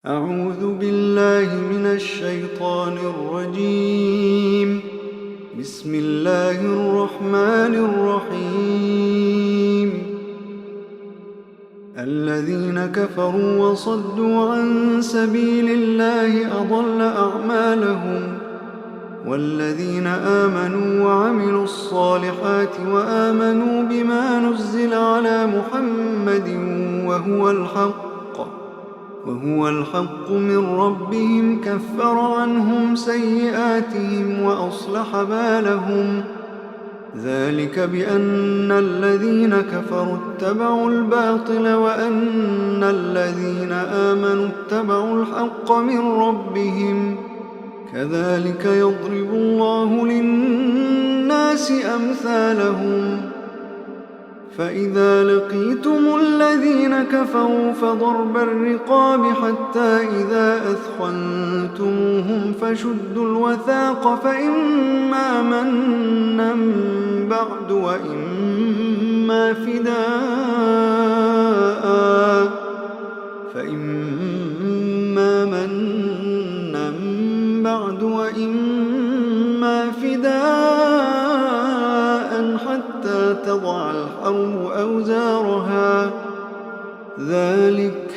أعوذ بالله من الشيطان الرجيم. بسم الله الرحمن الرحيم. الذين كفروا وصدوا عن سبيل الله أضل أعمالهم، والذين آمنوا وعملوا الصالحات وآمنوا بما نزل على محمد وهو الحق من ربهم كفر عنهم سيئاتهم وأصلح بالهم. ذلك بأن الذين كفروا اتبعوا الباطل وأن الذين آمنوا اتبعوا الحق من ربهم. كذلك يضرب الله للناس أمثالهم. فإذا لقيتم الذين كفروا فضرب الرقاب حتى إذا أثخنتموهم فشدوا الوثاق فإما منا بعد وإما فداء حتى تضع الحرب أوزارها. ذلك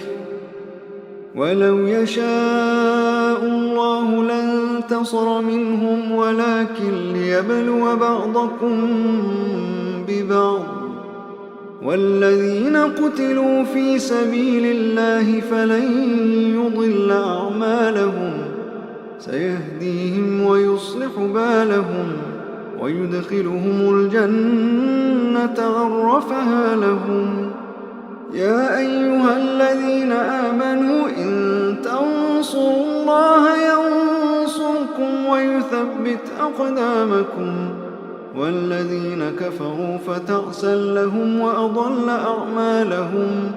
ولو يشاء الله لانتصر منهم ولكن ليبلو بعضكم ببعض. والذين قتلوا في سبيل الله فلن يضل أعمالهم، سيهديهم ويصلح بالهم ويدخلهم الجنة عرفها لهم. يا أيها الذين آمنوا إن تنصروا الله ينصركم ويثبت أقدامكم. والذين كفروا فتعسا لهم وأضل أعمالهم.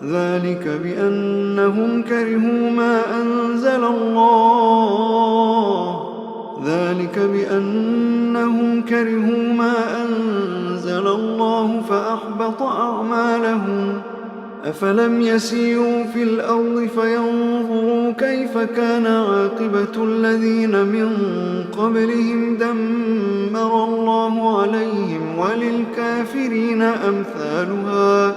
ذلك بأنهم كرهوا ما أنزل الله فأحبط أعمالهم. أفلم يسيروا في الأرض فينظروا كيف كان عاقبة الذين من قبلهم دمر الله عليهم وللكافرين أمثالها.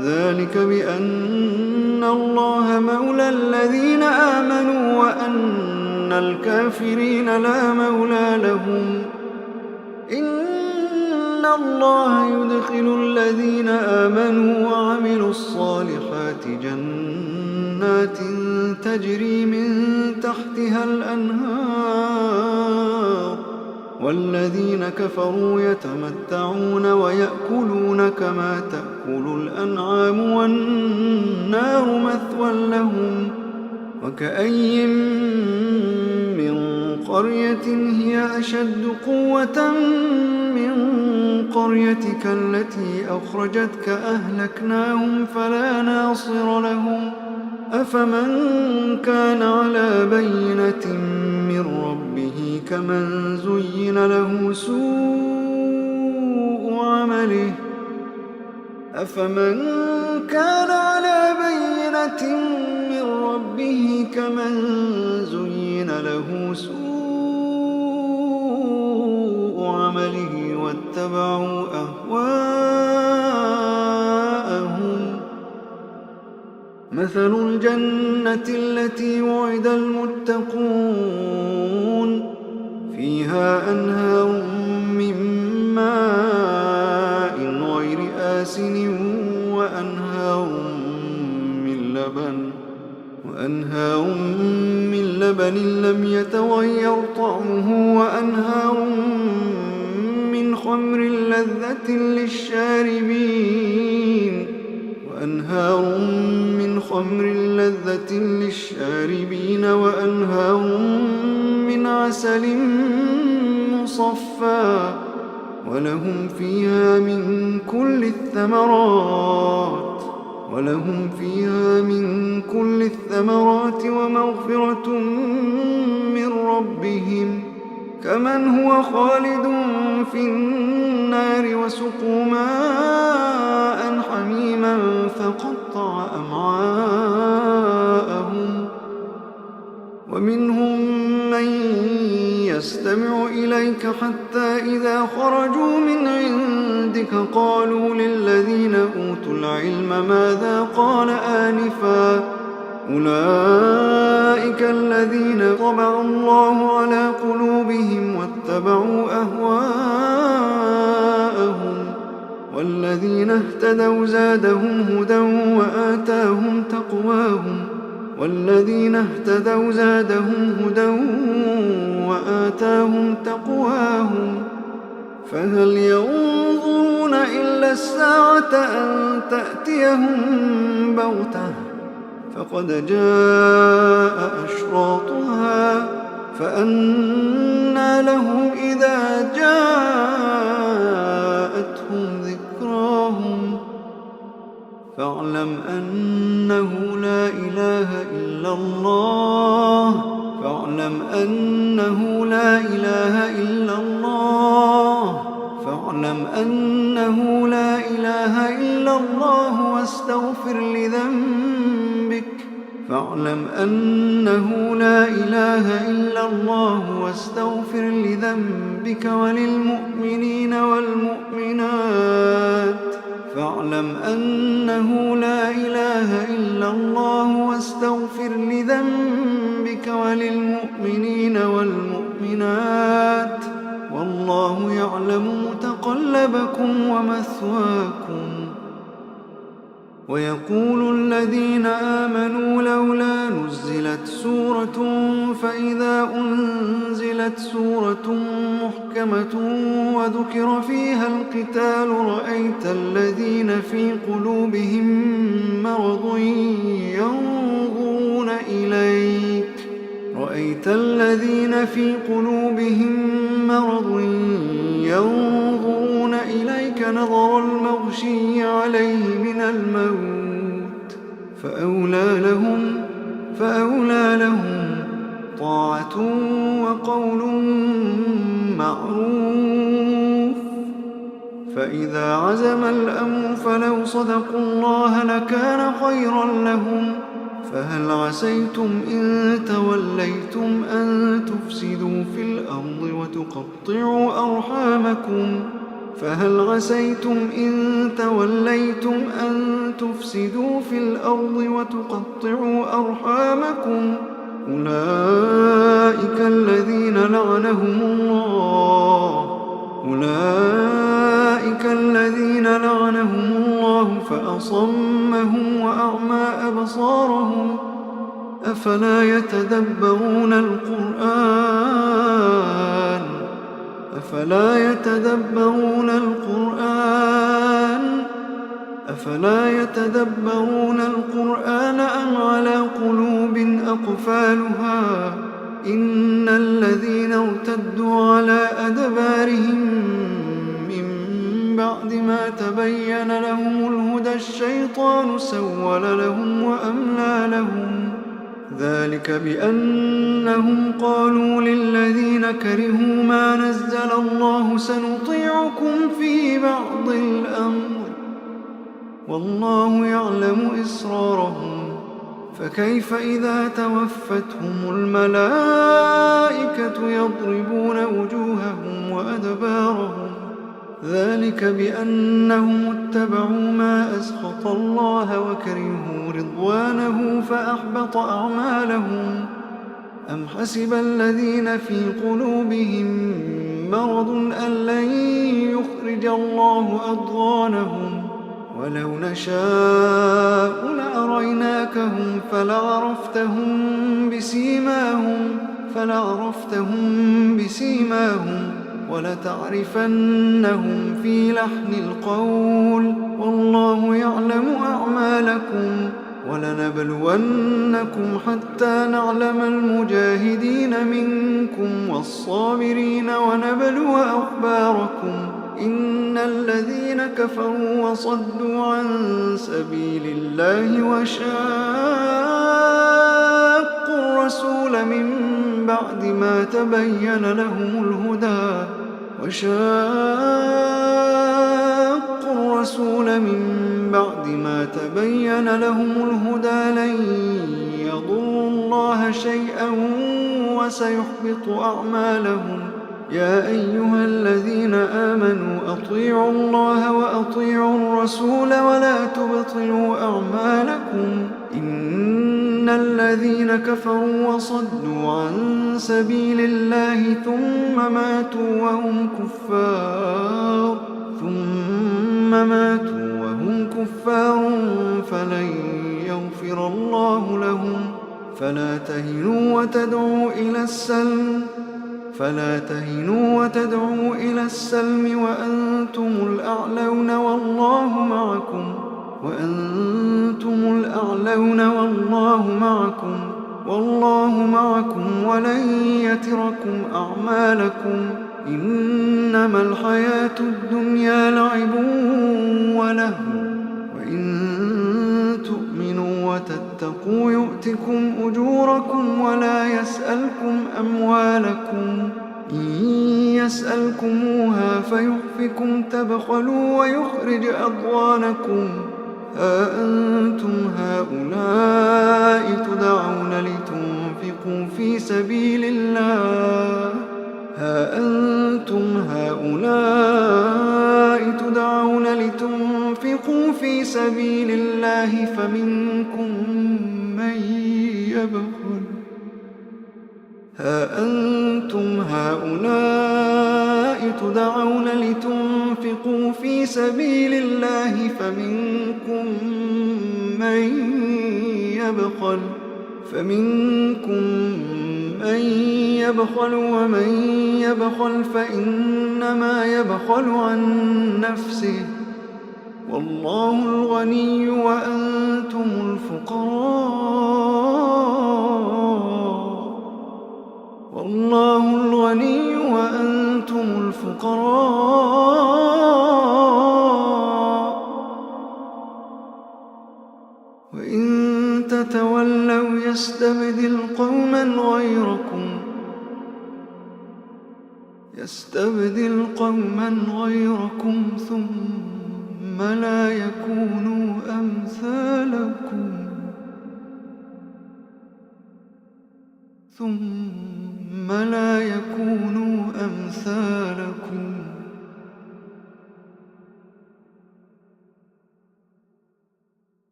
ذلك بأن الله مولى الذين آمنوا وأن الكافرين لا مولى لهم. إن الله يدخل الذين آمنوا وعملوا الصالحات جنات تجري من تحتها الأنهار، والذين كفروا يتمتعون ويأكلون كما تأكل الأنعام والنار مثوى لهم. وكأي من قرية هي أشد قوة من قريتك التي أخرجتك أهلكناهم فلا ناصر لهم. أفمن كان على بينة من ربه كمن زين له سوء عمله واتبعوا أهواءهم. مثل الجنة التي وعد المتقون فيها أنهار من ماء غير آسن وأنهار من لبن لم يتغير طعمه وأنهار من خمر لذة للشاربين وأنهار من عسل مصفى ولهم فيها من كل الثمرات ومغفرة من ربهم كمن هو خالد في النار وسقوا ماء حميما فقطع أمعاءهم نستمع إليك حتى إذا خرجوا من عندك قالوا للذين أوتوا العلم ماذا قال آنفا أولئك الذين طبع الله على قلوبهم واتبعوا أهواءهم والذين اهتدوا زادهم هدى وآتاهم تقواهم فهل ينظرون إلا الساعة أن تأتيهم بغتة فقد جاء أشراطها فأنى لهم إذا جاءتهم ذكراهم فاعلم أنه لا إله إلا الله واستغفر لذنبك وللمؤمنين والمؤمنات والله يعلم متقلبكم ومثواكم ويقول الذين آمنوا لولا نزلت سورة فإذا أنزلت سورة محكمة وذكر فيها القتال رأيت الذين في قلوبهم مرض ينظرون إليك نظر المغشي عليه من الموت فأولى لهم طاعة وقول معروف فإذا عزم الأمر فلو صدقوا الله لكان خيرا لهم فهل عسيتم إن توليتم أن تفسدوا في الأرض وتقطعوا أرحامكم أولئك الذين لعنهم الله فأصمهم وأعمى أبصارهم أفلا يتدبرون القرآن أم على قلوب أقفالها إن الذين ارتدوا على أدبارهم من بعد ما تبين لهم الهدى الشيطان سول لهم وأملى لهم ذلك بأنهم قالوا للذين كرهوا ما نزل الله سنطيعكم في بعض الأمر والله يعلم إسرارهم فكيف إذا توفتهم الملائكة يضربون وجوههم وأدبارهم ذلك بأنهم اتبعوا ما أسخط الله وكرهوا رضوانه فأحبط أعمالهم أم حسب الذين في قلوبهم مرض أن لن يخرج الله أضغانهم ولو نشاء لأريناكهم فلعرفتهم بسيماهم ولتعرفنهم في لحن القول والله يعلم أعمالكم ولنبلونكم حتى نعلم المجاهدين منكم والصابرين ونبلو أخباركم إن الذين كفروا وصدوا عن سبيل الله وشاقوا الرسول من بعد ما تبين لهم الهدى لن يضروا الله شيئا وسيحبط أعمالهم يا أيها الذين آمنوا أطيعوا الله وأطيعوا الرسول ولا تبطلوا أعمالكم إن الذين كفروا وصدوا عن سبيل الله ثم ماتوا وهم كفار فلن يغفر الله لهم فلا تهنوا وتدعوا إلى السلم وأنتم الأعلون والله معكم ولن يتركم أعمالكم إنما الحياة الدنيا لعب ولهو وإن تؤمنوا وتتقوا يؤتكم أجوركم ولا يسألكم أموالكم إن يسألكموها فيحفكم تبخلوا ويخرج أضغانكم ها أنتم هؤلاء تدعون لتنفقوا في سبيل الله فمنكم من يبخل ومن يبخل فإنما يبخل عن نفسه والله الغني وأنتم الفقراء وإن تتولوا يستبدل قوما غيركم ثم لا يكونوا أمثالكم